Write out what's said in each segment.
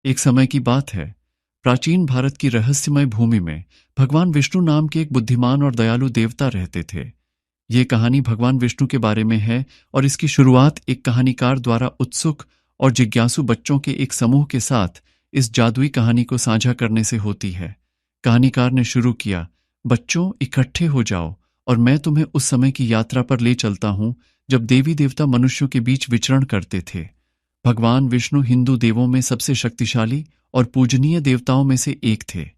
एक समय की बात है, प्राचीन भारत की रहस्यमय भूमि में भगवान विष्णु नाम के एक बुद्धिमान और दयालु देवता रहते थे। ये कहानी भगवान विष्णु के बारे में है और इसकी शुरुआत एक कहानीकार द्वारा उत्सुक और जिज्ञासु बच्चों के एक समूह के साथ इस जादुई कहानी को साझा करने से होती है। कहानीकार ने शुरू किया, बच्चों इकट्ठे हो जाओ और मैं तुम्हें उस समय की यात्रा पर ले चलता हूं जब देवी देवता मनुष्यों के बीच विचरण करते थे। भगवान विष्णु हिंदू देवों में सबसे शक्तिशाली और पूजनीय देवताओं में से एक थे।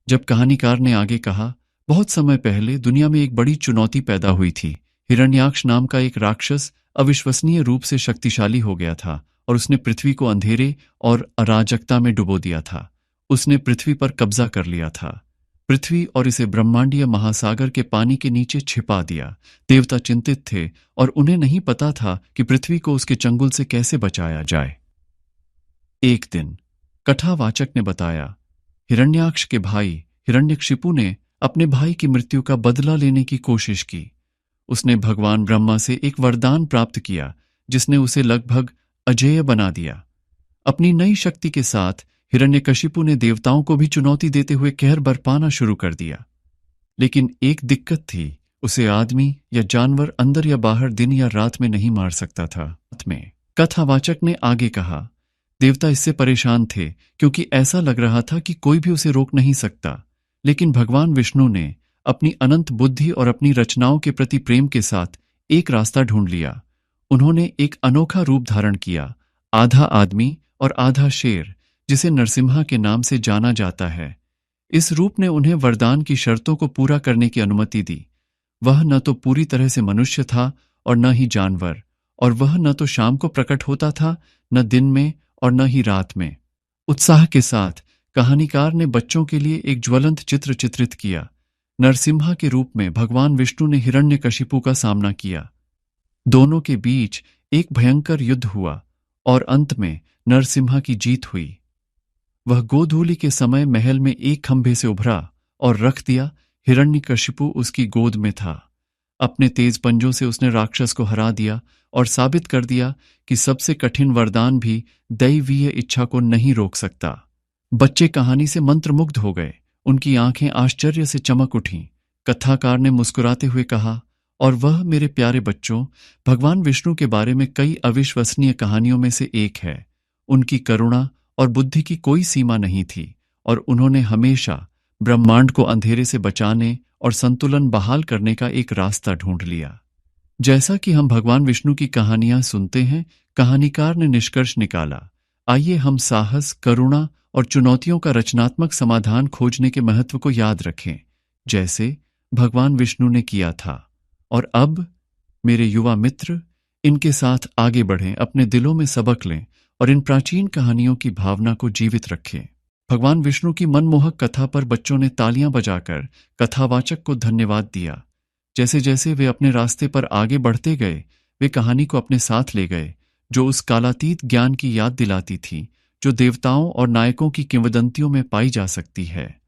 जब कहानीकार ने आगे कहा, बहुत समय पहले दुनिया में एक बड़ी चुनौती पैदा हुई थी। हिरण्याक्ष नाम का एक राक्षस अविश्वसनीय रूप से शक्तिशाली हो गया था और उसने पृथ्वी को अंधेरे और अराजकता में डुबो दिया था। उसने पृथ्वी पर कब्जा कर लिया था, पृथ्वी और इसे ब्रह्मांडीय महासागर के पानी के नीचे छिपा दिया। देवता चिंतित थे और उन्हें नहीं पता था कि पृथ्वी को उसके चंगुल से कैसे बचाया जाए। एक दिन कथावाचक ने बताया, हिरण्याक्ष के भाई हिरण्यकशिपु ने अपने भाई की मृत्यु का बदला लेने की कोशिश की। उसने भगवान ब्रह्मा से एक वरदान प्राप्त किया जिसने उसे लगभग अजेय बना दिया। अपनी नई शक्ति के साथ हिरण्यकशिपु ने देवताओं को भी चुनौती देते हुए कहर बरपाना शुरू कर दिया। लेकिन एक दिक्कत थी, उसे आदमी या जानवर अंदर या बाहर, दिन या रात में नहीं मार सकता था। में कथावाचक ने आगे कहा, देवता इससे परेशान थे क्योंकि ऐसा लग रहा था कि कोई भी उसे रोक नहीं सकता। लेकिन भगवान विष्णु ने अपनी अनंत बुद्धि और अपनी रचनाओं के प्रति प्रेम के साथ एक रास्ता ढूंढ लिया। उन्होंने एक अनोखा रूप धारण किया, आधा आदमी और आधा शेर, जिसे नरसिम्हा के नाम से जाना जाता है। इस रूप ने उन्हें वरदान की शर्तों को पूरा करने की अनुमति दी। वह न तो पूरी तरह से मनुष्य था और न ही जानवर, और वह न तो शाम को प्रकट होता था, न दिन में और न ही रात में। उत्साह के साथ कहानीकार ने बच्चों के लिए एक ज्वलंत चित्र चित्रित किया। नरसिम्हा के रूप में भगवान विष्णु ने हिरण्यकशिपु का सामना किया। दोनों के बीच एक भयंकर युद्ध हुआ और अंत में नरसिम्हा की जीत हुई। वह गोधूलि के समय महल में एक खंभे से उभरा और रख दिया। हिरण्यकशिपु उसकी गोद में था। अपने तेज पंजों से उसने राक्षस को हरा दिया और साबित कर दिया कि सबसे कठिन वरदान भी दैवीय इच्छा को नहीं रोक सकता। बच्चे कहानी से मंत्रमुग्ध हो गए, उनकी आंखें आश्चर्य से चमक उठीं। कथाकार ने मुस्कुराते हुए कहा, और वह मेरे प्यारे बच्चों, भगवान विष्णु के बारे में कई अविश्वसनीय कहानियों में से एक है। उनकी करुणा और बुद्धि की कोई सीमा नहीं थी और उन्होंने हमेशा ब्रह्मांड को अंधेरे से बचाने और संतुलन बहाल करने का एक रास्ता ढूंढ लिया। जैसा कि हम भगवान विष्णु की कहानियां सुनते हैं, कहानीकार ने निष्कर्ष निकाला, आइए हम साहस, करुणा और चुनौतियों का रचनात्मक समाधान खोजने के महत्व को याद रखें, जैसे भगवान विष्णु ने किया था। और अब मेरे युवा मित्र, इनके साथ आगे बढ़ें, अपने दिलों में सबक लें और इन प्राचीन कहानियों की भावना को जीवित रखें। भगवान विष्णु की मनमोहक कथा पर बच्चों ने तालियां बजाकर कथावाचक को धन्यवाद दिया। जैसे जैसे वे अपने रास्ते पर आगे बढ़ते गए, वे कहानी को अपने साथ ले गए, जो उस कालातीत ज्ञान की याद दिलाती थी जो देवताओं और नायकों की किंवदंतियों में पाई जा सकती है।